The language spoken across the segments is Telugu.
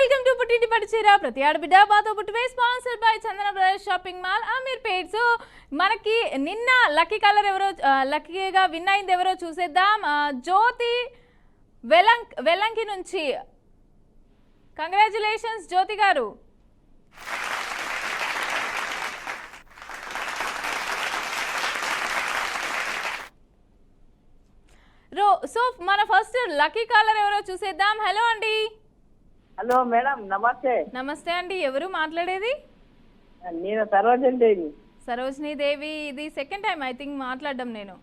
వెల్కమ్ టు పుట్టింటి పట్టుచీర ప్రతి ఆడబిడ్డ బాతో పుట్టువే sponsored by Chandana brothers shopping mall Ameerpet. So మనకి నిన్న లక్కీ కలర్ ఎవరో లక్కీగా విన్ అయింది ఎవరో చూసేద్దాం. జ్యోతి వెల్లంకి నుంచి. కంగ్రాచులేషన్స్ జ్యోతి గారు. సో మన ఫస్ట్ లక్కీ కాలర్ ఎవరో చూసేద్దాం. హలో అండి. హలో మేడం, నమస్తే. నమస్తే అండి, ఎవరు మాట్లాడేది? నేను సరోజిని దేవి. సరోజిని దేవి. ఇది సెకండ్ టైం ఐ థింక్ మాట్లాడడం నేను.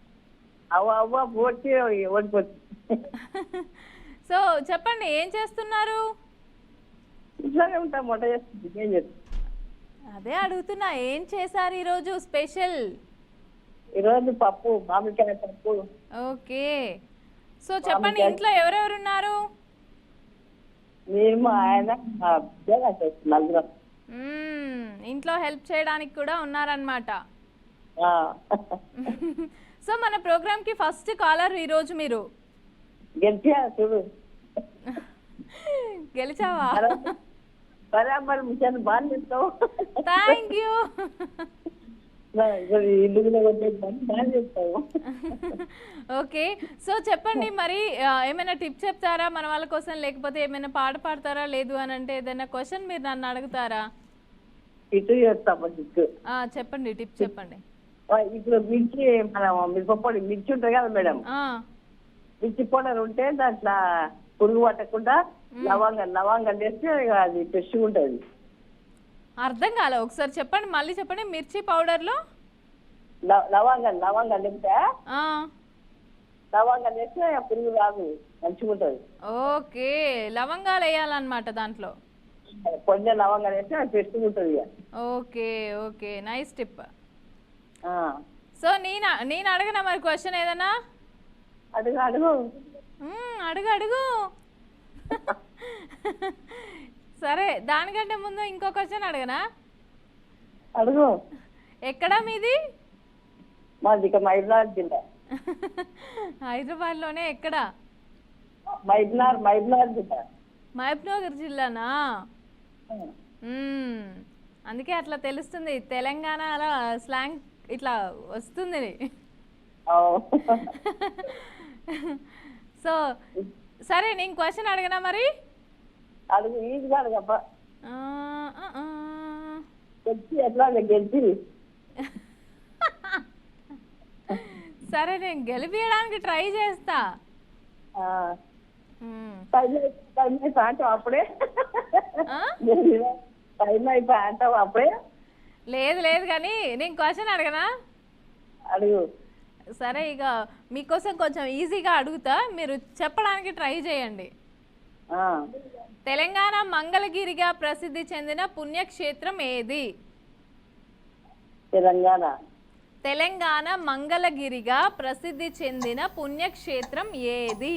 సో చెప్పండి, ఏం చేస్తున్నారు? ఇంట్లోనే ఉంటాం, వంట చేస్తుంది. అదే అడుగుతున్నా, ఏం చేశారు ఈరోజు స్పెషల్? ఈరోజు పప్పు, మామిడికాయ పప్పు. ఓకే. సో చెప్పండి, ఇంట్లో ఎవరెవరు ఉన్నారు? మేము, ఆయన, నలుగురం. ఇంట్లో హెల్ప్ చేయడానికి కూడా ఉన్నారనమాట. సో మన ప్రోగ్రామ్ కి ఫస్ట్ కాలర్ ఈరోజు మీరు. గెలిచా చూడు. గెలిచావా? బరాబర్ మిషన్ బాగా చేస్తావు. Thank you. ఓకే. సో చెప్పండి, మరి ఏమైనా టిప్ చెప్తారా మన వాళ్ళ కోసం, లేకపోతే ఏమైనా పాట పాడతారా? లేదు అని అంటే ఏదైనా క్వశ్చన్ మీరు నన్ను అడుగుతారా? చెప్పండి, టిప్ చెప్పండి. ఇప్పుడు మిర్చి, మన మిరపపొడి మిర్చి ఉంటుంది కదా మేడం, మిర్చి పౌడర్ ఉంటే దాంట్లో పురుగు పట్టకుండా లవంగం వేస్తే అది ఫ్రెష్గా ఉంటుంది. అర్థం కాలే, ఒకసారి చెప్పండి, మళ్ళీ చెప్పండి. మిర్చి పౌడర్ లో లవంగం నింపా, లవంగం వేస్తే పురుగు రాదు, మంచిగా ఉంటుంది. ఓకే, లవంగాలు వేయాలన్నమాట దాంట్లో. కొంచెం లవంగం వేస్తే ఫ్రెష్గా ఉంటుంది. Okay okay, nice tip. So నేను అడగనా మరి క్వశ్చన్ ఏదైనా? అడుగు అడుగు అడుగు అడుగు. సరే, దానికంటే ముందు ఇంకో క్వశ్చన్ అడగనా? అడుగు. ఎక్కడా మీది? మాది మైబ్నార్ జిల్లా. హైదరాబాద్ లోనే ఎక్కడ? మైబ్నార్ జిల్లా. మహబూబ్నగర్ జిల్లానా? అందుకే అట్లా తెలుస్తుంది, తెలంగాణ అలా స్లాంగ్ ఇట్లా వస్తుంది. సో సరే, నేను క్వశ్చన్ అడగనా మరి? అడుగు, ఈజీగా అడుగప్పా. ఎట్లా గెలిచి? సరే, నేను గెలిపించడానికి ట్రై చేస్తా. అప్పుడే టైం అయిపోయి అంటావు అప్పుడే. లేదు లేదు, కానీ నేను క్వశ్చన్ అడగనా? అడుగు. సరే, ఇక మీకోసం కొంచెం ఈజీగా అడుగుతా, మీరు చెప్పడానికి ట్రై చేయండి. తెలంగాణ మంగళగిరిగా ప్రసిద్ధి చెందిన పుణ్యక్షేత్రం ఏది? తెలంగాణ మంగళగిరిగా ప్రసిద్ధి చెందిన పుణ్యక్షేత్రం ఏది?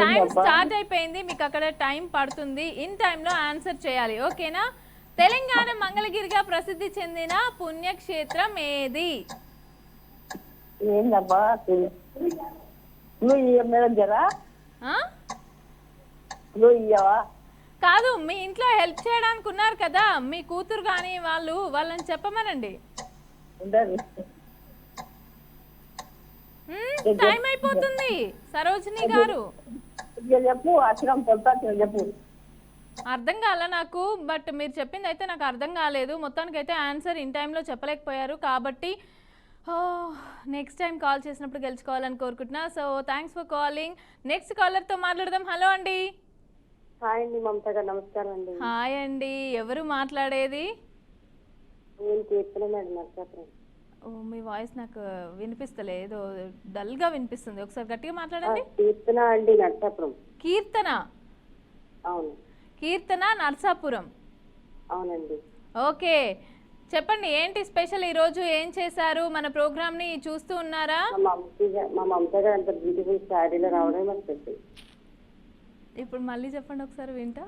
టైం స్టార్ట్ అయిపోయింది, మీకు అక్కడ టైం పడుతుంది. ఇన్ టైంలో ఆన్సర్ చేయాలి, ఓకేనా? తెలంగాణ మంగళగిరిగా ప్రసిద్ధి చెందిన పుణ్యక్షేత్రం ఏది? ఏందబ్బా కాదు, మీ ఇంట్లో హెల్ప్ చేయడానికి ఉన్నారు కదా, మీ కూతురు కానీ వాళ్ళని చెప్పమనండి. టైం అయిపోతుంది సరోజిని గారు. చెప్పు. అర్థం కాల నాకు, బట్ మీరు చెప్పింది అయితే నాకు అర్థం కాలేదు. మొత్తానికి అయితే ఆన్సర్ ఇన్ టైంలో చెప్పలేకపోయారు, కాబట్టి నెక్స్ట్ టైం కాల్ చేసినప్పుడు గెలుచుకోవాలని కోరుకుంటున్నా. So thanks for calling. Next కాలర్తో మాట్లాడదాం. హలో అండి. హాయ్ అండి, మమత గారు. నమస్కారం అండి. హాయ్ అండి, ఎవరు మాట్లాడేది? నేను కీర్తన మేడం, నర్సాపురం. ఓ, మీ వాయిస్ నాకు వినిపిస్తలేదు, డల్గా వినిపిస్తుంది. ఒకసారి గట్టిగా మాట్లాడండి. కీర్తన అండి, నర్సాపురం. కీర్తన? అవును. కీర్తన, నర్సాపురం. అవునండి. ఓకే, చెప్పండి, ఏంటి స్పెషల్ ఈరోజు? ఏం చేశారు? మన ప్రోగ్రామ్ ని చూస్తూ ఉన్నారా? మా మమత గారు అంత బ్యూటిఫుల్ శారీలో రావడం మాకు స్పెషల్. ఇప్పుడు మళ్ళీ చెప్పండి ఒకసారి, వింటా.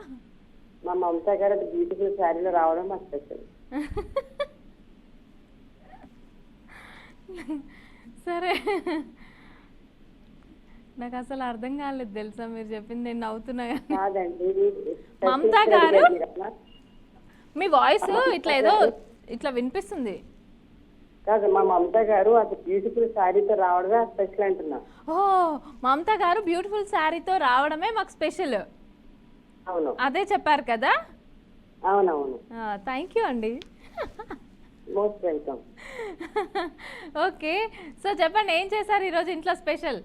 మా మమత గారు అంత బ్యూటిఫుల్ శారీలో రావడం మాకు స్పెషల్. సరే, నాకు అసలు అర్థం కాలేదు తెలుసా మీరు చెప్పింది, నేను నవ్వుతున్నా కానీ. కాదండి. మమతా గారు మీరు అట్లా మీ వాయిస్ ఇట్లా ఏదో ఇట్లా వినిపిస్తుంది. కాదు, మా మమతా గారు అది బ్యూటిఫుల్ శారీతో రావడమే స్పెషల్ అంటున్నా. ఓ మమతా గారు బ్యూటిఫుల్ శారీతో రావడమే మాకు స్పెషల్, అవును అదే చెప్పారు కదా. అవునవును. థ్యాంక్ యూ అండి. Most welcome. ఓకే, సో చెప్పండి ఏం చేశారు ఈరోజు ఇంట్లో స్పెషల్?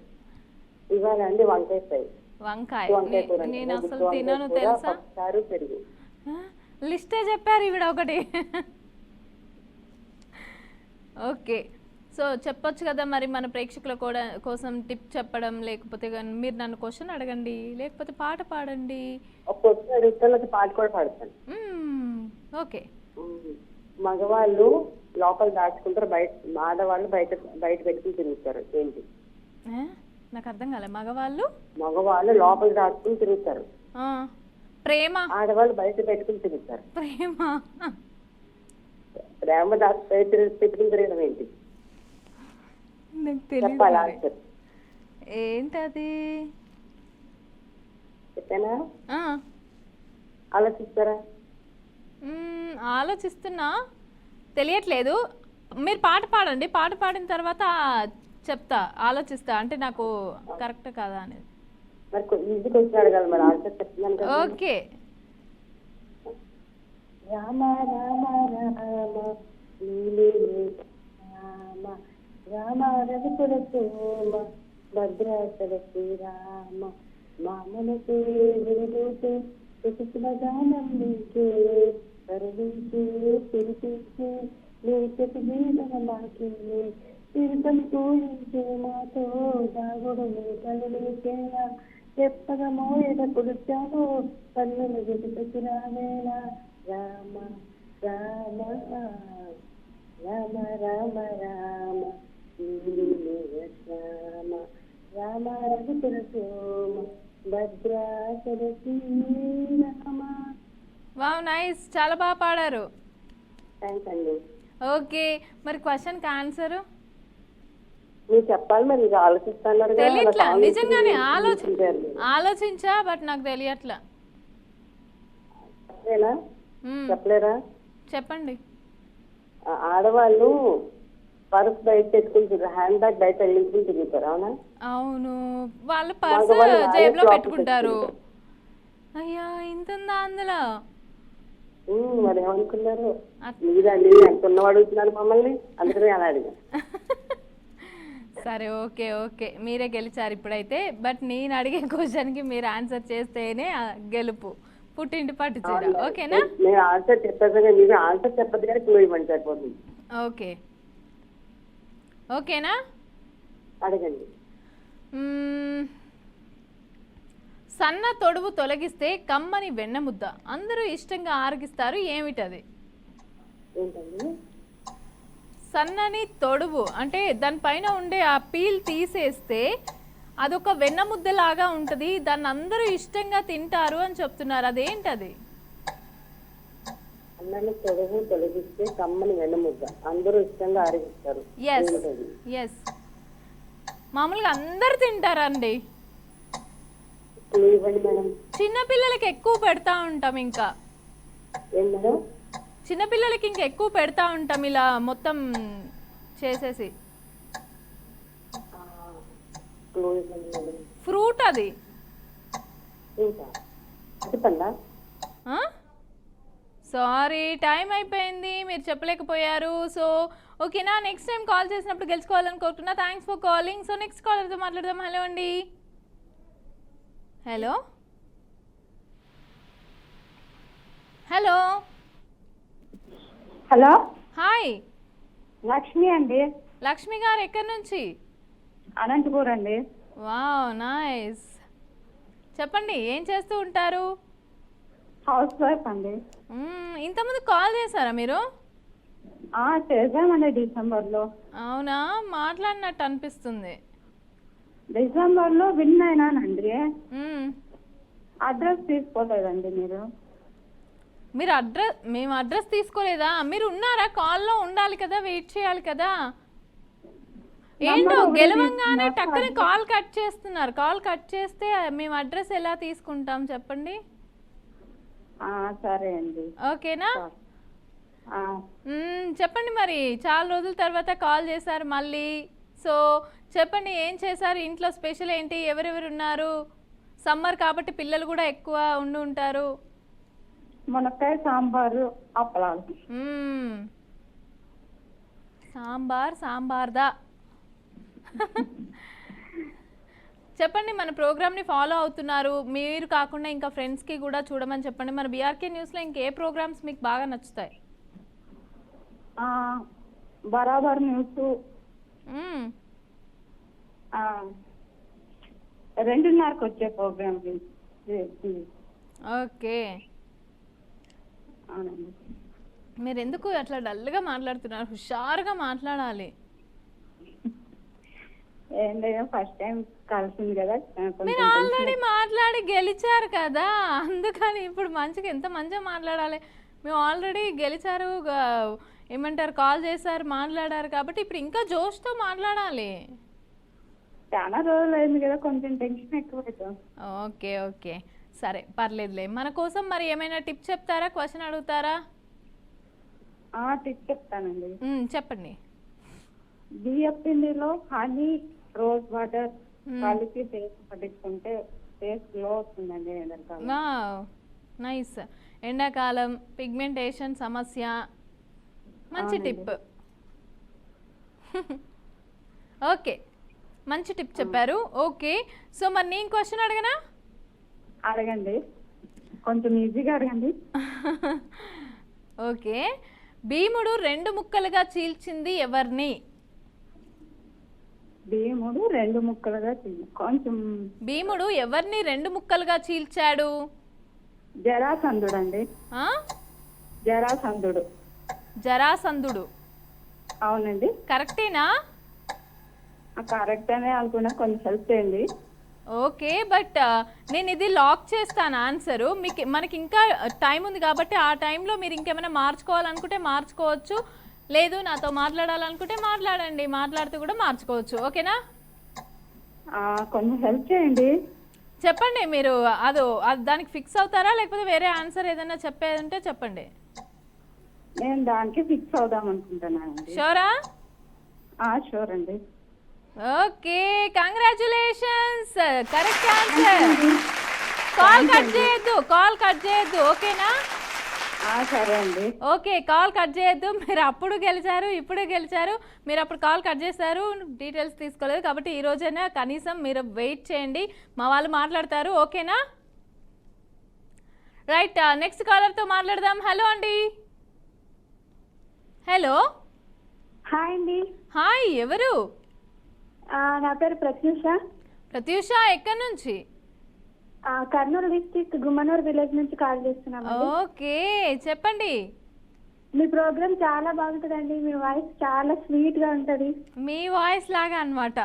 ఇవాళ అండి వంకాయ ఫ్రై. వంకాయ వంకాయ కూర అండి. నేను గుత్తి అసలు వంకాయ తినను కూర, తెలుసా. పప్పుచారు, పెరుగు. లిస్టే చెప్పారు ఈవిడ ఒకటి. ఓకే, సో చెప్పొచ్చు కదా మరి మన ప్రేక్షకుల కూడా కోసం టిప్ చెప్పడం, లేకపోతే మీరు నన్ను క్వశ్చన్ అడగండి, లేకపోతే పాట పాడండి. ఒక క్వశ్చన్ అడుగుతాను, పాట కూడా పాడతాను. ఓకే. మగవాళ్ళు లోపల దాచుకుంటారు, బయట ఆడవాళ్ళు బయట బయట పెట్టుకుని తిరుగుతారు, ఏంటి? నాకు అర్థం కాలే. మగవాళ్ళు లోపల దాచుకుని తిరుగుతారు, ప్రేమ. ఆడవాళ్ళు బయట పెట్టుకుని తిరుగుతారు. ప్రేమ. ప్రేమ పెట్టుకుని తిరగడం ఏంటి? నాకు చెప్పాలి తెలియదు ఆన్సర్. ఏంటది. చెప్పానా? ఆ, ఆలోచిస్తారా? ఆలోచిస్తున్నా, తెలియట్లేదు. మీరు పాట పాడండి, పాట పాడిన తర్వాత చెప్తా, ఆలోచిస్తా, అంటే నాకు కరెక్ట్ కాదా అనేది. మరి ఈజీ క్వశ్చన్ అడగాలి, మరి ఆన్సర్ చెప్తున్నాను కదా. ఓకే. రామ రామ రామ నీలే రామ రామ రఘుకుల సోమ భద్రాచల శ్రీరామ మామలకే విరుదూతే సుఖిన గానం నీకే కరుణించే పిలిపించే లేచటి జీవన మాకే తీర్థం పూజించే మాతో దాగుడు మేకలు లేచేలా చెప్పగా మోయడ పుడుచాను కన్నులు వెతుకు రావేలా రామ రామ రామ రామ రామ రామ రామ రఘుకుల సోమ భద్రాచల శ్రీరామ. వావ్, నైస్, చాలా బాగా పాడారు. థ్యాంక్స్ అండి. ఓకే, మరి క్వశ్చన్కి ఆన్సర్ మీరు చెప్పాలి, మరి ఇది ఆలోచిస్తున్నారు కదా. తెలియట్లా, నిజంగానే ఆలోచించా, బట్ నాకు తెలియట్లా. చెప్పలేరా? చెప్పండి. ఆడవాళ్ళు పర్స్ బయట పెట్టుకుని హ్యాండ్ బ్యాగ్ బయట వెళ్ళించుకుని తిరుగుతారు, అవునా? అవును, వాళ్ళు పర్స్ జేబులో పెట్టుకుంటారు. అయ్యా, ఇంత ఉందా అందులో? మరి ఏమనుకున్నారు? మీరండి ఎంత ఉన్నవాడు అడుగుతున్నారు మమ్మల్ని, అందుకని అలా అడిగా. సరే, ఓకే ఓకే, మీరే గెలిచారు ఇప్పుడైతే. బట్ నేను అడిగే క్వశ్చన్కి మీరు ఆన్సర్ చేస్తేనే గెలుపు, పుట్టింటి పట్టు చీర. ఓకేనా? నేను ఆన్సర్ చెప్పేది, మీరు ఆన్సర్ చెప్పదు కానీ క్లూ ఇవ్వండి సరిపోతుంది. ఓకే, ఓకేనా? అడగండి. సన్న తొడువు తొలగిస్తే కమ్మని వెన్న ముద్ద అందరూ ఇష్టంగా ఆరగిస్తారు, ఏమిటది? ఏంటండి? సన్నని తొడువు అంటే దానిపైన ఉండే ఆ పీల్ తీసేస్తే అదొక వెన్న ముద్దలాగా ఉంటుంది, దాన్ని అందరూ ఇష్టంగా తింటారు అని చెప్తున్నారు, అదేంటది? అన్నని తొడుగు తొలగిస్తే కమ్మని వెన్నముద్ద అందరూ ఇష్టంగా ఆరగిస్తారు. ఎస్, మామూలుగా అందరు తింటారండి. చిన్నపిల్లలకి ఎక్కువ పెడతా ఉంటాం, ఇంకా చిన్నపిల్లలకి ఇంకా ఎక్కువ పెడతా ఉంటాం ఇలా మొత్తం చేసేసి. ఫ్రూట్ అది. సారీ, టైం అయిపోయింది, మీరు చెప్పలేకపోయారు. సో ఓకేనా, నెక్స్ట్ టైం కాల్ చేసినప్పుడు గెలుచుకోవాలని కోరుతున్నా. Thanks for calling. So next కాలర్తో మాట్లాడదాం. హలో అండి. Hello hello hello, hi. Lakshmi అండి. లక్ష్మి గారు ఎక్కడి నుంచి? అనంతపూర్ అండి. Wow, nice. చెప్పండి, ఏం చేస్తూ ఉంటారు? హౌస్ వైఫ్ అండి. ఇంతకుముందు కాల్ చేశారా మీరు? చేసామండి డిసెంబర్లో. అవునా, మాట్లాడినట్టు అనిపిస్తుంది. డిసెంబర్లో విన్ అయినానండి. అడ్రస్ తీసుకోలేదండి మీరు. మేము అడ్రస్ తీసుకోలేదా? మీరు ఉన్నారా? కాల్లో ఉండాలి కదా, వెయిట్ చేయాలి కదా. ఏంటో గెలవంగానే టక్కుని కాల్ కట్ చేస్తున్నారు. కాల్ కట్ చేస్తే మేము అడ్రస్ ఎలా తీసుకుంటాం చెప్పండి? సరే అండి. ఓకేనా? చెప్పండి మరి, చాలా రోజుల తర్వాత కాల్ చేశారు మళ్ళీ. సో చెప్పండి, ఏం చేశారు ఇంట్లో? స్పెషల్ ఏంటి? ఎవరెవరు ఉన్నారు? సమ్మర్ కాబట్టి పిల్లలు కూడా ఎక్కువ ఉండి ఉంటారు. మునక్కాయ సాంబారు, అప్పలాలు. సాంబార్దా. చెప్పండి, మన ప్రోగ్రామ్ని ఫాలో అవుతున్నారు మీరు కాకుండా ఇంకా ఫ్రెండ్స్కి కూడా చూడమని చెప్పండి. మన బీఆర్కే న్యూస్లో ఇంకే ప్రోగ్రామ్స్ మీకు బాగా నచ్చుతాయి? బరాబర్ న్యూస్ 2:30కి వచ్చే ప్రోగ్రామ్. ఓకే. అవునండి. మీరు ఎందుకు అట్లా డల్గా మాట్లాడుతున్నారు? హుషారుగా మాట్లాడాలి. ఏం లేదు, ఫస్ట్ టైం కలిసింది కదా. మీరు ఆల్రెడీ మాట్లాడి గెలిచారు కదా, అందుకని ఇప్పుడు మంచిగా ఎంత మంచిగా మాట్లాడాలి. మేము ఆల్రెడీ గెలిచారు, ఏమంటారు, కాల్ చేశారు, మాట్లాడారు కాబట్టి ఇప్పుడు ఇంకా జోష్తో మాట్లాడాలి. చాలా రోజులు అయింది కదా, కొంచెం టెన్షన్ ఎక్కువైతుంది. ఓకే ఓకే, సరే పర్లేదులే. మన కోసం మరి ఏమైనా టిప్ చెప్తారా? క్వశ్చన్ అడుగుతారా? టిప్ చెప్తానండి. చెప్పండి. బియ్యం పిండిలో హనీ, రోజ్ వాటర్ కలిపి ఫేస్ పట్టించుకుంటే ఫేస్ గ్లో వస్తుందండి ఎండాకాలం. నైస్. ఎండాకాలం పిగ్మెంటేషన్ సమస్య, మంచి టిప్. ఓకే, మంచి టిప్ చెప్పారు. ఓకే, సో మరి నేను క్వశ్చన్ అడగనా? అడగండి, కొంచెం ఈజీగా అడగండి. ఓకే. భీముడు 2 ముక్కలుగా చీల్చింది ఎవరిని? భీముడు 2 ముక్కలుగా కొంచెం. భీముడు ఎవరిని 2 ముక్కలుగా చీల్చాడు? జరాసంధుడు అండి. జరాసంధుడు. జరాసంధుడు. అవునండి. కరెక్టేనా? కరెక్ట్ అనే అనుకున్నా, కొంచెం హెల్ప్ చేయండి. ఓకే, బట్ నేను ఇది లాక్ చేస్తాను ఆన్సరు. మనకి ఇంకా టైం ఉంది కాబట్టి ఆ టైంలో మీరు ఇంకేమైనా మార్చుకోవాలనుకుంటే మార్చుకోవచ్చు, లేదు నాతో మాట్లాడాలనుకుంటే మాట్లాడండి, మాట్లాడుతూ కూడా మార్చుకోవచ్చు. ఓకేనా? కొంచెం హెల్ప్ చేయండి. చెప్పండి, మీరు దానికి ఫిక్స్ అవుతారా లేకపోతే వేరే ఆన్సర్ ఏదైనా చెప్పేదంటే చెప్పండి. నేను దానికి ఫిక్స్ అవుదాం అనుకుంటున్నానండి. షూరా? షూర్ అండి. Okay, congratulations, correct answer. Call cut చేయొద్దు. ఓకేనా? సరే అండి. ఓకే, కాల్ కట్ చేయొద్దు. మీరు అప్పుడు గెలిచారు, ఇప్పుడు గెలిచారు. మీరు అప్పుడు కాల్ కట్ చేశారు, డీటెయిల్స్ తీసుకోలేదు కాబట్టి ఈ రోజైనా కనీసం మీరు వెయిట్ చేయండి, మా వాళ్ళు మాట్లాడతారు. ఓకేనా? రైట్, నెక్స్ట్ కాలర్తో మాట్లాడదాం. హలో అండి. హలో. హాయ్ అండి. హాయ్, ఎవరు? నా పేరు ప్రత్యూష. ప్రత్యూష, ఎక్కడి నుంచి? కర్నూలు డిస్ట్రిక్ట్ గుమ్మనూరు విలేజ్ నుంచి కాల్ చేస్తున్నాను. ఓకే, చెప్పండి. మీ ప్రోగ్రామ్ చాలా బాగుంటుందండి, మీ వాయిస్ చాలా స్వీట్ గా ఉంటది. మీ వాయిస్ లాగా అన్నమాట.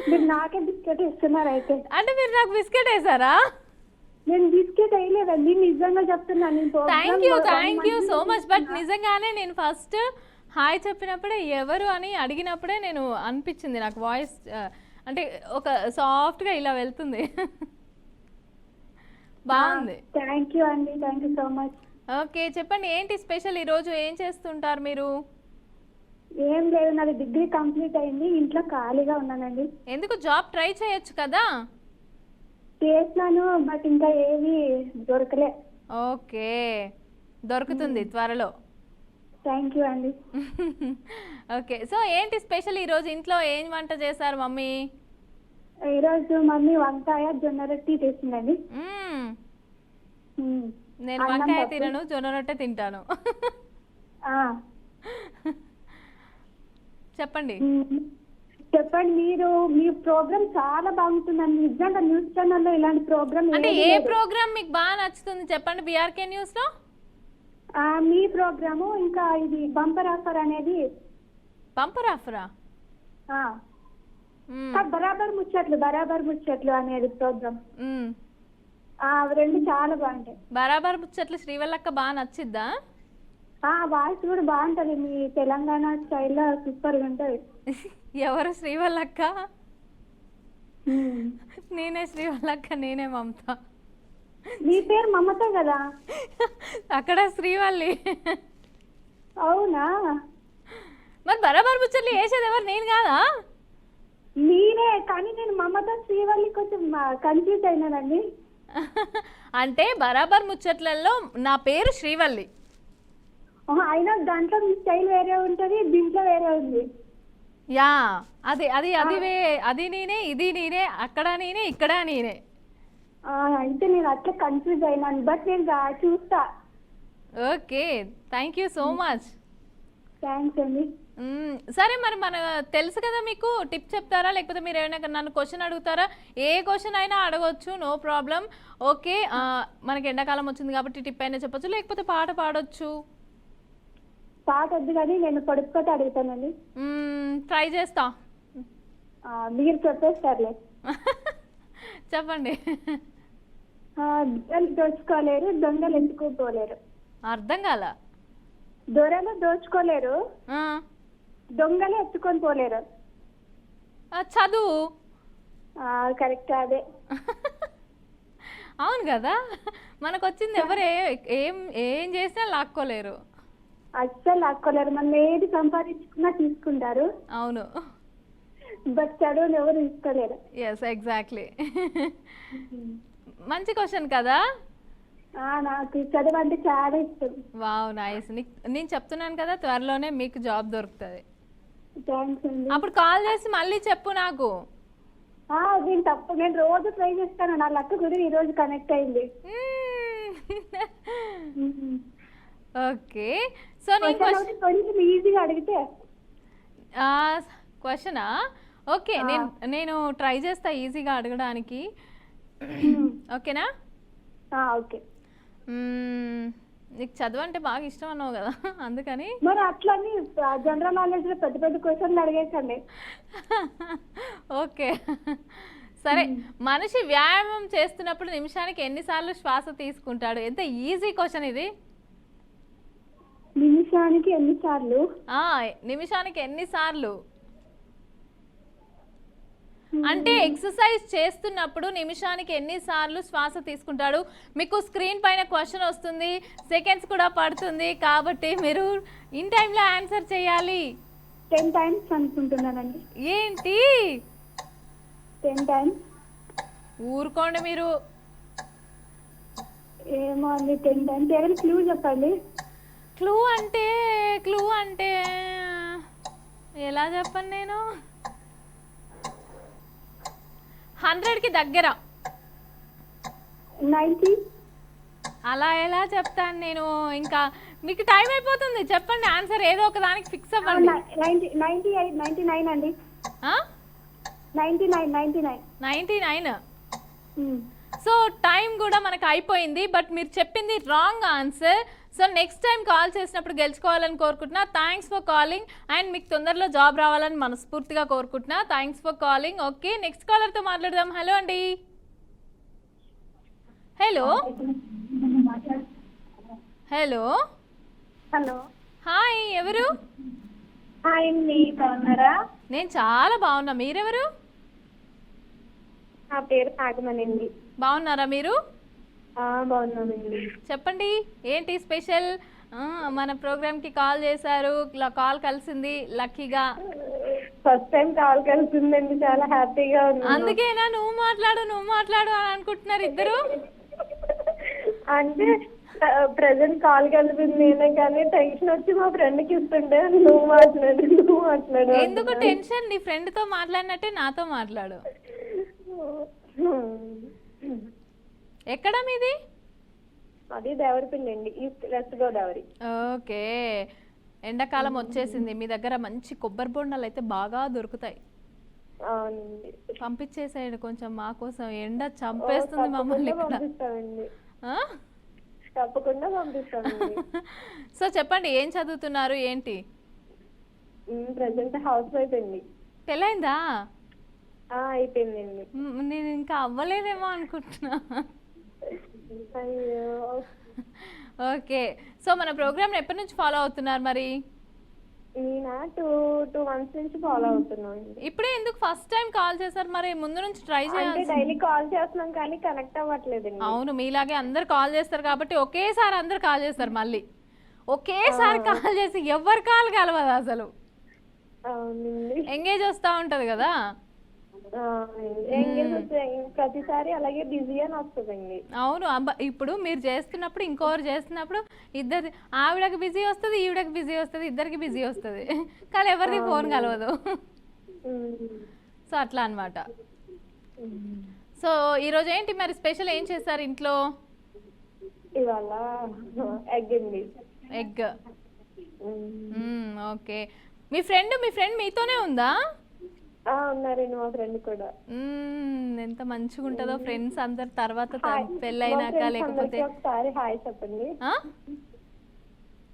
మీరు నాకే బిస్కెట్ ఇస్తున్నారు అయితే. అంటే మీరు నాకు బిస్కెట్ వేసారా? నేను బిస్కెట్ వేయలేదండి, నిజంగా చెప్తున్నాను. Thank you so much. But నిజంగానే నేను ఫస్ట్ హాయ్ చెప్పినప్పుడే ఎవరు అని అడిగినప్పుడే నేను అనిపించింది, నాకు వాయిస్ అంటే ఒక సాఫ్ట్గా ఇలా వెళ్తుంది. బాగుంది. థ్యాంక్ యూ అండి, thank you so much. Okay, చెప్పండి ఏంటి స్పెషల్ ఈరోజు? ఏం చేస్తుంటారు మీరు? ఏం లేదు, నాది డిగ్రీ కంప్లీట్ అయింది, ఇంట్లో ఖాళీగా ఉన్నానండి. ఎందుకు జాబ్ ట్రై చేయొచ్చు కదా? చేసినాను, బట్ ఇంకా ఏవి దొరకలే. ఓకే, దొరుకుతుంది త్వరలో. థ్యాంక్ యూ అండి. ఓకే, సో ఏంటి స్పెషల్ ఈరోజు? ఇంట్లో ఏం వంట చేశారు మమ్మీ? ఈరోజు మమ్మీ వంకాయ జొన్న రొట్టి చేసిందండి. నేను వంకాయ తినను, జొన్న రొట్టె తింటాను. చెప్పండి. మీరు మీ ప్రోగ్రామ్ చాలా బాగుంటుందండి, నిజంగా న్యూస్ ఛానల్లో ఇలాంటి ప్రోగ్రామ్. అంటే ఏ ప్రోగ్రామ్ మీకు బాగా నచ్చుతుంది చెప్పండి బీఆర్కే న్యూస్ లో? మీ ప్రోగ్రాము, ఇంకా ఇది బంపర్ ఆఫర్ అనేది. బంపర్ ఆఫరా? బరాబర్ ముచ్చట్లు అనేది ప్రోగ్రామ్. అవి రెండు చాలా బాగుంటాయి. బరాబర్ ముచ్చట్లు శ్రీవల్లక్క బాగా నచ్చిద్దా? వాయిస్ కూడా బాగుంటది, మీ తెలంగాణ స్టైల్లో సూపర్గా ఉంటది. ఎవరు శ్రీవల్లక్క? నేనే శ్రీవల్లక్క, నేనే మమత. మీ పేరు మమత కదా? అక్కడ శ్రీవల్లి. అవునా? మరి బరాబర్ ముచ్చట్లు వేసేది ఎవరు, నేను కాదా? మీరే, కానీ నేను మమత శ్రీవల్లి కొంచెం కన్ఫ్యూజ్ అయినానండి. అంటే బరాబర్ ముచ్చట్లలో నా పేరు శ్రీవల్లి. అయినా దాంట్లో మీ స్టైల్ వేరే ఉంటది, దీంట్లో వేరే ఉంది. యా, అది అది అది అది నేనే, ఇది నేనే, అక్కడ నేనే, ఇక్కడ నేనే. అయితే నేను అట్లా కన్ఫ్యూజ్ అయినాను, బట్ నేను చూస్తా. Okay, thank you so much. Thanks అండి. సరే, మరి మన తెలుసు కదా మీకు, టిప్ చెప్తారా లేకపోతే మీరు ఏమైనా నన్ను క్వశ్చన్ అడుగుతారా? ఏ క్వశ్చన్ అయినా అడగవచ్చు, నో ప్రాబ్లం. ఓకే, మనకి ఎండాకాలం వచ్చింది కాబట్టి టిప్ అయినా చెప్పొచ్చు, లేకపోతే పాట పాడొచ్చు. పాట వద్దు కానీ నేను పొడుపుకోట అడుగుతానండి. ట్రై చేస్తా. మీరు చెప్పేస్తారులే. చెప్పండి. దొరలు దోచుకోలేరు, దొంగలు ఎత్తుకోపోలేరు. అర్థం కాల. దొరలు దోచుకోలేరు, దొంగలు ఎత్తుకొని పోలేరు. చదువు. కరెక్ట్, అదే. అవును కదా, మనకు వచ్చింది ఎవరు ఏం ఏం చేసినా లాక్కోలేరు. అస్సలు లాక్కోలేరు, మనం ఏది సంపాదించుకున్నా తీసుకుంటారు. అవును, బట్ చదువుని ఎవరు తీసుకోలేరు. Yes, exactly. మంచి క్వశ్చన్ కదా. నాకు చదువు అంటే చాలా ఇష్టం. Wow, nice. నేను చెప్తున్నాను కదా, త్వరలోనే మీకు జాబ్ దొరుకుతుంది. థ్యాంక్స్ అండి. అప్పుడు కాల్ చేసి మళ్ళీ చెప్పు నాకు. నేను రోజు ట్రై చేస్తాను, నా లక్ కూడా ఈ రోజు కనెక్ట్ అయింది. ఓకే, సో నేను కొంచెం ఈజీగా అడిగితే. క్వశ్చనా? ఓకే, నేను ట్రై చేస్తా ఈజీగా అడగడానికి. ఓకేనా? ఓకే. నీకు చదువు అంటే బాగా ఇష్టం అన్నావు కదా, అందుకని. మరి అట్లని జనరల్ నాలెడ్జ్ లో పెద్ద పెద్ద క్వశ్చన్లు అడిగేసండి. ఓకే, సరే. మనిషి వ్యాయామం చేస్తున్నప్పుడు నిమిషానికి ఎన్నిసార్లు శ్వాస తీసుకుంటాడు? ఎంత ఈజీ క్వశ్చన్ ఇది. నిమిషానికి ఎన్నిసార్లు? నిమిషానికి ఎన్నిసార్లు అంటే ఎక్సర్సైజ్ చేస్తున్నప్పుడు నిమిషానికి ఎన్నిసార్లు శ్వాస తీసుకుంటాడు? మీకు స్క్రీన్ పైన క్వశ్చన్ వస్తుంది, సెకండ్స్ కూడా పడుతుంది, కాబట్టి మీరు ఇన్ టైంలో ఆన్సర్ చేయాలి. 10 times అనుకుంటున్నానండి. ఏంటి 10 times? ఊరుకోండి మీరు. ఏమో అండి, 10 times. ఏదైనా క్లూ చెప్పండి. క్లూ అంటే ఎలా చెప్పను నేను? 100కి దగ్గర. 90? అలా ఎలా చెప్తాను నేను? ఇంకా మీకు టైం అయిపోతుంది, చెప్పండి ఆన్సర్. ఏదో ఒక దానికి ఫిక్స్ అవ్వండి. 98, 99 అండి. 99. సో టైం కూడా మనకు అయిపోయింది, బట్ మీరు చెప్పింది wrong answer. So next time call చేసినప్పుడు గెలుచుకోవాలని కోరుకుంటున్నా. థ్యాంక్స్ ఫర్ కాలింగ్, అండ్ మీకు తొందరలో జాబ్ రావాలని మనస్ఫూర్తిగా కోరుకుంటున్నా. Thanks for calling. Okay, next కాలర్తో మాట్లాడదాం. హలో అండి. హలో హలో హలో, హాయ్, ఎవరు? హాయ్ అండి, బాగున్నారా? నేను చాలా బాగున్నా, మీరెవరు? నా పేరు నాగమణి. బాగున్నారా మీరు? బాగున్నామండి. చెప్పండి, ఏంటి స్పెషల్? మన ప్రోగ్రామ్కి కాల్ చేశారు, కాల్ కలిసింది లక్కీగా. ఫస్ట్ టైం కాల్ కలిసిందండి, చాలా హ్యాపీగా ఉంది. అందుకేనా నువ్వు మాట్లాడు అని అనుకుంటున్నారు ఇద్దరు? అంటే ప్రెసెంట్ కాల్ కలిపింది నేనే, కానీ టెన్షన్ వచ్చి మా ఫ్రెండ్కి ఇస్తుంటే నువ్వు మాట్లాడు. ఎందుకు టెన్షన్? నీ ఫ్రెండ్తో మాట్లాడినట్టే నాతో మాట్లాడు. ఎక్కడ మీది? అది దేవరపల్లి అండి, ఈస్ట్ వెస్ట్ గోదావరి. ఓకే, ఎండాకాలం వచ్చేసింది, మీ దగ్గర మంచి కొబ్బరి బొండాలు అయితే బాగా దొరుకుతాయి. అవునండి, పంపించేసేయండి కొంచెం మా కోసం, ఎండ చంపేస్తుంది మమ్మల్ని ఇక్కడ. తప్పకుండా పంపిస్తామండి. సో చెప్పండి, ఏం చదువుతున్నారు, ఏంటి? ప్రెసెంట్ హౌస్ వైఫ్ అండి. పెళ్ళైందా? అయిపోయిందండి. నేను ఇంకా అవ్వలేదేమో అనుకుంటున్నా. అయ్యో. ఓకే, సో మన ప్రోగ్రామ్ ఎప్పటి నుంచి ఫాలో అవుతున్నారు మరి? నేనా 2 months నుంచి ఫాలో అవుతున్నాను. ఇప్పుడే ఎందుకు ఫస్ట్ టైం కాల్ చేశారు? మరి ముందు నుంచి ట్రై అంటే చేయాలి. డైలీ కాల్ చేస్తున్నాం కానీ కనెక్ట్ అవ్వట్లేదండి. అవును, మీలాగే అందరు కాల్ చేస్తారు కాబట్టి ఒకేసారి అందరు కాల్ చేస్తారు. మళ్ళీ ఒకేసారి కాల్ చేసి ఎవరు కాల్ కలవదు అసలు. అవునండి. ఎంగేజ్ వస్తూ ఉంటుంది కదా. ఎంగేజ్ వస్తే ప్రతిసారి అలాగే బిజీ అని వస్తుందండి. అవును, ఇప్పుడు మీరు చేస్తున్నప్పుడు ఇంకొకరు చేస్తున్నప్పుడు ఇద్దరు, ఆవిడకి బిజీ వస్తుంది, ఈవిడకి బిజీ వస్తుంది, ఇద్దరికి బిజీ వస్తుంది, కానీ ఎవరిది ఫోన్ కలవదు. సో అట్లా అన్నమాట. సో ఈరోజు ఏంటి మరి స్పెషల్ ఏం చేస్తారు ఇంట్లో? ఇవాళ ఎగ్ అండి. ఎగ్. ఓకే, మీ ఫ్రెండ్ మీతోనే ఉందా? ఉన్నారండి మా ఫ్రెండ్ కూడా. ఎంత మంచిగా ఉంటుందో ఫ్రెండ్స్ అందరు తర్వాత పెళ్ళైనాక. లేకపోతే ఒకసారి హాయ్ చెప్పండి.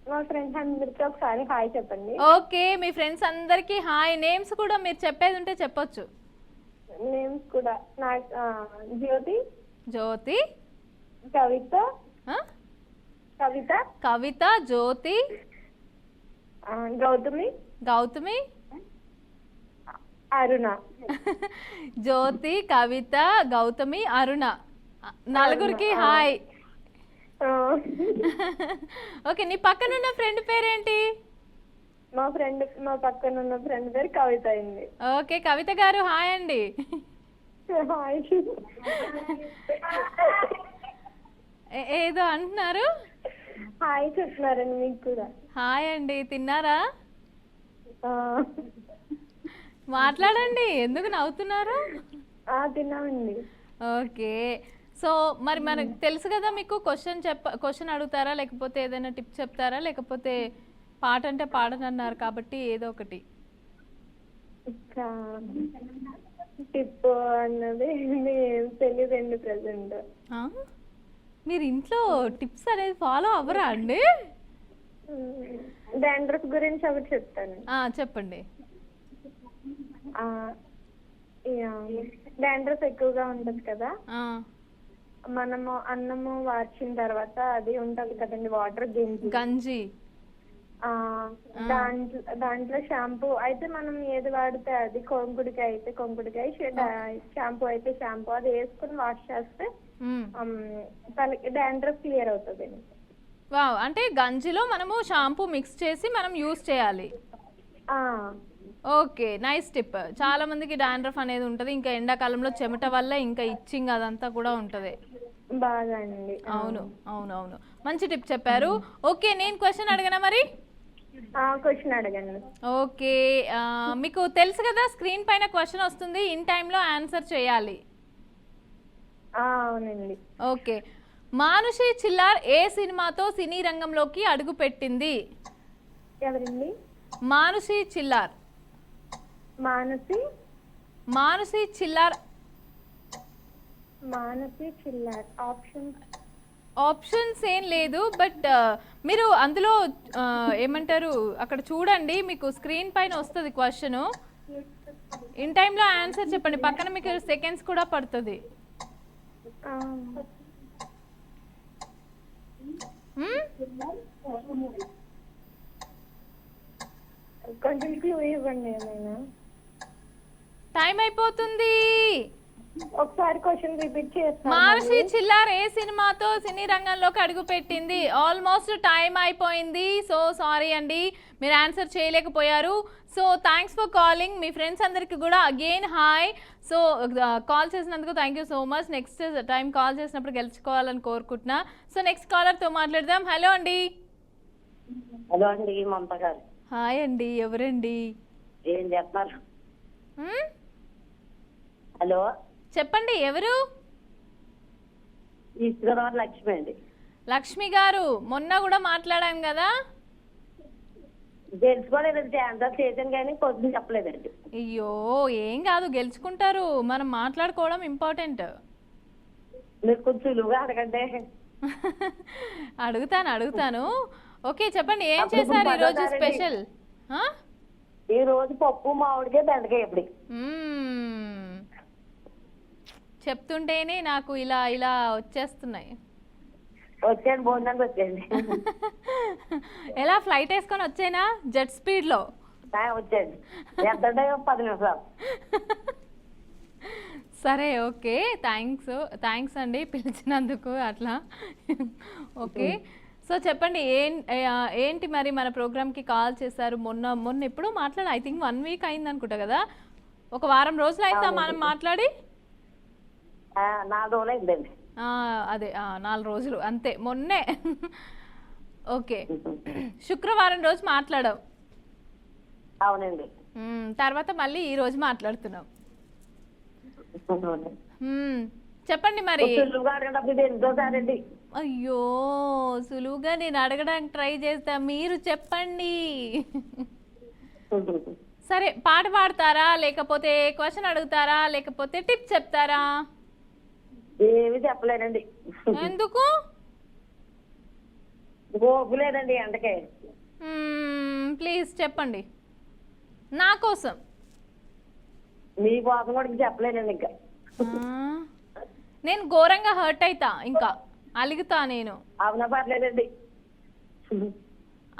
మా ఫ్రెండ్స్ అందరికి ఒకసారి హాయ్ చెప్పండి. ఓకే, మీ ఫ్రెండ్స్ అందరికి హాయ్. నేమ్స్ కూడా మీరు చెప్పేది ఉంటే చెప్పొచ్చు. నేమ్స్ కూడా జ్యోతి, జ్యోతి, కవిత, కవిత, జ్యోతి, గౌతమి, గౌతమి, అరుణ. జ్యోతి, కవిత, గౌతమి, అరుణ, నలుగురికి హాయ్. ఓకే, నీ పక్కన ఉన్న ఫ్రెండ్ పేరేంటి? మా పక్కన ఉన్న ఫ్రెండ్ పేరు కవిత అయింది. ఓకే, కవిత గారు హాయ్ అండి. హాయ్. ఏదో అంటున్నారు? హాయ్ చెప్తున్నారండి మీకు కూడా. హాయ్ అండి, తిన్నారా? మాట్లాడండి, ఎందుకు నవ్వుతున్నారు? తిన్నామండి. ఓకే, సో మరి మనకు తెలుసు కదా, మీకు క్వశ్చన్ అడుగుతారా, లేకపోతే ఏదైనా టిప్ చెప్తారా, లేకపోతే పాట అంటే పాడనన్నారు కాబట్టి ఏదో ఒకటి. టిప్ అన్నది ఏం తెలియదండి ప్రెసెంట్. మీరు ఇంట్లో టిప్స్ అనేది ఫాలో అవ్వరా అండి? డాండ్రఫ్ గురించి ఒకటి చెప్తాను. చెప్పండి. డాండ్రఫ్ ఎక్కువగా ఉంటది కదా, మనము అన్నము వార్చిన తర్వాత అది ఉంటది కదండి వాటర్ గంజి. దాంట్లో షాంపూ అయితే మనం ఏది వాడితే అది, కొంకుడికాయ అయితే కొంకుడికాయ, షాంపూ అయితే షాంపూ, అది వేసుకుని వాష్ చేస్తే తనకి డాండ్రఫ్ క్లియర్ అవుతుంది. వావ్, అంటే గంజిలో మనము షాంపూ మిక్స్ చేసి మనం యూస్ చేయాలి. Okay, nice tip. చాలా మందికి డాండ్రఫ్ అనేది ఉంటుంది, ఇంకా ఎండాకాలంలో చెమట వల్ల ఇంకా ఇచ్చింగ్ అదంతా కూడా ఉంటుంది బాగా అండి. అవును అవును అవును, మంచి టిప్ చెప్పారు. ఓకే, నేను క్వశ్చన్ అడగనా మరి? క్వశ్చన్ అడగండి. ఓకే, మీకు తెలుసు కదా స్క్రీన్ పైన క్వశ్చన్ వస్తుంది, ఇన్ టైంలో ఆన్సర్ చేయాలి. అవునండి. ఓకే, మానుషి చిల్లార్ ఏ సినిమాతో సినీ రంగంలోకి అడుగు పెట్టింది? ఎవరండి? మానుషి చిల్లార్. మానుషి చిల్లార్. ఆప్షన్స్ ఏం లేదు, బట్ మీరు అందులో ఏమంటారు అక్కడ చూడండి, మీకు స్క్రీన్ పైన వస్తుంది క్వశ్చన్. ఇన్ టైంలో ఆన్సర్ చెప్పండి, పక్కన మీకు సెకండ్స్ కూడా పడుతుంది. కొంచెం క్లూ ఇవ్వండి ఏమైనా. టైం అయిపోతుంది. ఒకసారి క్వశ్చన్ రిపీట్ చేస్తాను. మానుషి చిల్లార్ ఏ సినిమాతో సినీ రంగంలోకి అడుగు పెట్టింది? ఆల్మోస్ట్ టైం అయిపోయింది. సో సారీ అండి, మీరు ఆన్సర్ చేయలేకపోయారు. So thanks for calling. Me friends అందరికి కూడా అగైన్ హాయ్. సో కాల్ చేసినందుకు thank you so much. Next time call చేసినప్పుడు గెలుచుకోవాలని కోరుకుంటున్నా. సో నెక్స్ట్ కాలర్తో మాట్లాడదాం. హలో అండి. హలో అండి, మమత గారు. హాయ్ అండి, ఎవరండి? ఏం చేస్తున్నారు? హలో చెప్పండి, ఎవరు? ఈశ్వరరావు లక్ష్మి అండి. లక్ష్మి గారు, మొన్న కూడా మాట్లాడాం కదా. గెలుచుకోలేదండి, ఆన్సర్ చేశాను కానీ పొద్దున్న చెప్పలేదండి. అయ్యో ఏం కాదు, గెలుచుకుంటారు. మనం మాట్లాడుకోవడం ఇంపార్టెంట్. మీరు కొంచెం సులువుగా అడగండి. అడుగుతాను. ఓకే చెప్పండి, ఏం చేశారు ఈరోజు స్పెషల్? ఈ రోజు పప్పు మామిడికాయ బెండకాయ. ఎప్పుడు చెప్తుంటేనే నాకు ఇలా ఇలా వచ్చేస్తున్నాయి. వచ్చేయండి, భోజనానికి వచ్చేయండి. ఎలా ఫ్లైట్ వేసుకొని వచ్చేనా జెట్ స్పీడ్లో? వచ్చేయండి. ఎంత 10 నిమిషాలు. సరే ఓకే, థ్యాంక్స్ అండి పిలిచినందుకు అట్లా. ఓకే, సో చెప్పండి ఏంటి మరి మన ప్రోగ్రామ్కి కాల్ చేశారు? మొన్న ఎప్పుడో మాట్లాడి ఐ థింక్ 1 వీక్ అయింది అనుకుంటా కదా, ఒక వారం రోజులు అయిందా మనం మాట్లాడి? 4 రోజులు అయిందండి. అదే 4 రోజులు అంతే, మొన్నే. ఓకే, శుక్రవారం రోజు మాట్లాడాం. అవునండి. తర్వాత మళ్ళీ ఈ రోజు మాట్లాడుతున్నాం. చెప్పండి మరి. ఎంతోసారండి. అయ్యో, సులువుగా నేను అడగడానికి ట్రై చేస్తా, మీరు చెప్పండి. సరే, పాట పాడతారా, లేకపోతే క్వశ్చన్ అడుగుతారా, లేకపోతే టిప్స్ చెప్తారా? ఏమి చెప్పలేనండి. ఎందుకు? ఓపు లేదండి అందుకే. ప్లీజ్ చెప్పండి నా కోసం. మీ కోసం కూడా చెప్పలేనండి ఇంకా. నేను ఘోరంగా హర్ట్ అవుతా, ఇంకా అలిగుతా నేను. అవునా, పర్లేదండి.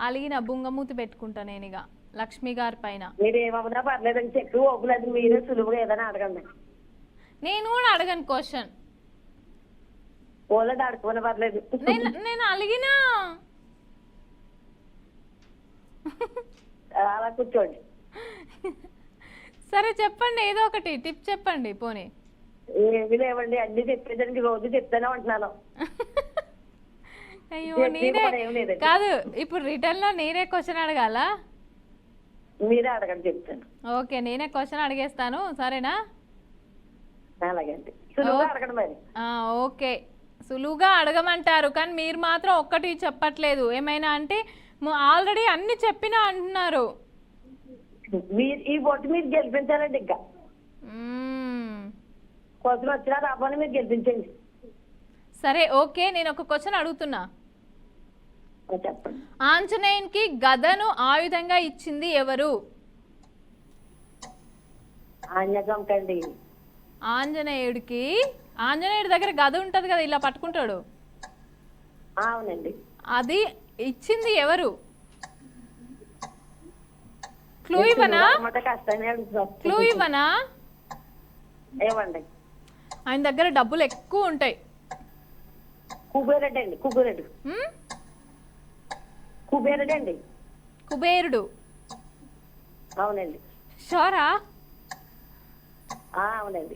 అలిగిన బుంగమూతి పెట్టుకుంటా నేను ఇక లక్ష్మి గారి పైన. మీరు ఏమవునా పర్లేదని చెప్పి ఓపులేదు, మీరే సులువుగా ఏదైనా అడగండి. నేను కూడా అడగను క్వశ్చన్. ఓళ్ళది అడుకోని పర్లేదు. నేను అలిగినా. అలా కూర్చోండి. సరే చెప్పండి, ఏదో ఒకటి టిప్ చెప్పండి పోనీ. ఏమి లేవండి, అన్ని చెప్పేదానికి రోజు చెప్తానే ఉంటున్నాను. అయ్యో, నేనే కాదు, ఇప్పుడు రిటర్న్ లో నేనే క్వశ్చన్ అడగాల? మీరే అడగండి, చెప్తాను. ఓకే, నేనే క్వశ్చన్ అడిగేస్తాను, సరేనా? అలాగే అండి, సులువుగా అడగండి మరి. ఓకే, సులువుగా అడగమంటారు, కానీ మీరు మాత్రం ఒక్కటి చెప్పట్లేదు. ఏమైనా అంటే ఆల్రెడీ అన్ని చెప్పినా అంటున్నారు. ఈ ఓటు మీరు గెలిపించాలండి. ఇంకా క్వశ్చన్ వచ్చినా రాబోని మీరు గెలిపించండి. సరే ఓకే, నేను ఒక క్వశ్చన్ అడుగుతున్నా. చెప్పండి. ఆంజనేయునికి గదను ఆయుధంగా ఇచ్చింది ఎవరు? ఆంజనేయుడికండి. ఆంజనేయుడి దగ్గర గద ఉంటది కదా, ఇలా పట్టుకుంటాడు. అవునండి. అది ఇచ్చింది ఎవరు? క్లూ ఇవ్వనా? ఏమండి? ఆయన దగ్గర డబ్బులు ఎక్కువ ఉంటాయి. కుబేరుడు అండి. కుబేరుడు. అవునండి. షోరా? అవునండి.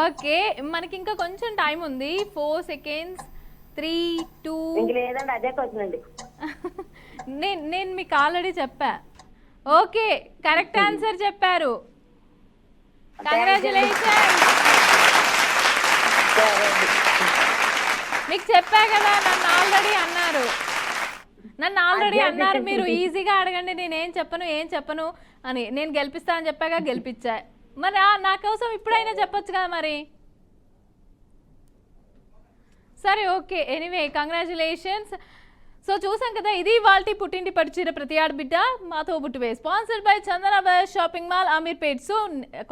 ఓకే, మనకి ఇంకా కొంచెం టైం ఉంది. 4 సెకండ్స్. 3, 2. లేదండి, అదే క్వశ్చన్ అండి. నేను మీకు ఆల్రెడీ చెప్పా. ఓకే, కరెక్ట్ ఆన్సర్ చెప్పారు. కంగ్రాచులేషన్. మీకు చెప్పా కదా, నన్ను ఆల్రెడీ అన్నారు మీరు ఈజీగా అడగండి, నేనేం చెప్పను అని. నేను గెలిపిస్తా అని చెప్పాగా, గెలిపించా. మరి నా కోసం ఇప్పుడైనా చెప్పొచ్చు కదా మరి. సరే ఓకే, ఎనీవే కంగ్రాచులేషన్స్. సో చూసాం కదా, ఇది వాళ్ళ పుట్టింటి పట్టుచీర ప్రతి ఆడబిడ్డ మాతో బుట్టువే, స్పాన్సర్డ్ బై చందన బస్ shopping mall, Ameerpet. So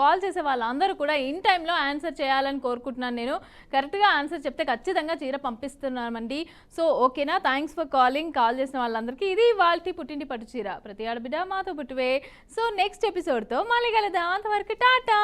call చేసే వాళ్ళందరూ కూడా ఇన్ టైంలో ఆన్సర్ చేయాలని కోరుకుంటున్నాను. నేను కరెక్ట్గా ఆన్సర్ చెప్తే ఖచ్చితంగా చీర పంపిస్తున్నామండి. సో ఓకేనా? థ్యాంక్స్ ఫర్ కాల్ చేసిన వాళ్ళందరికీ. ఇది వాళ్ళ పుట్టింటి పట్టుచీర ప్రతి ఆడబిడ్డ మాతో బుట్టువే. సో నెక్స్ట్ ఎపిసోడ్తో మళ్ళీ కలుద్దాం. అంతవరకు టాటా.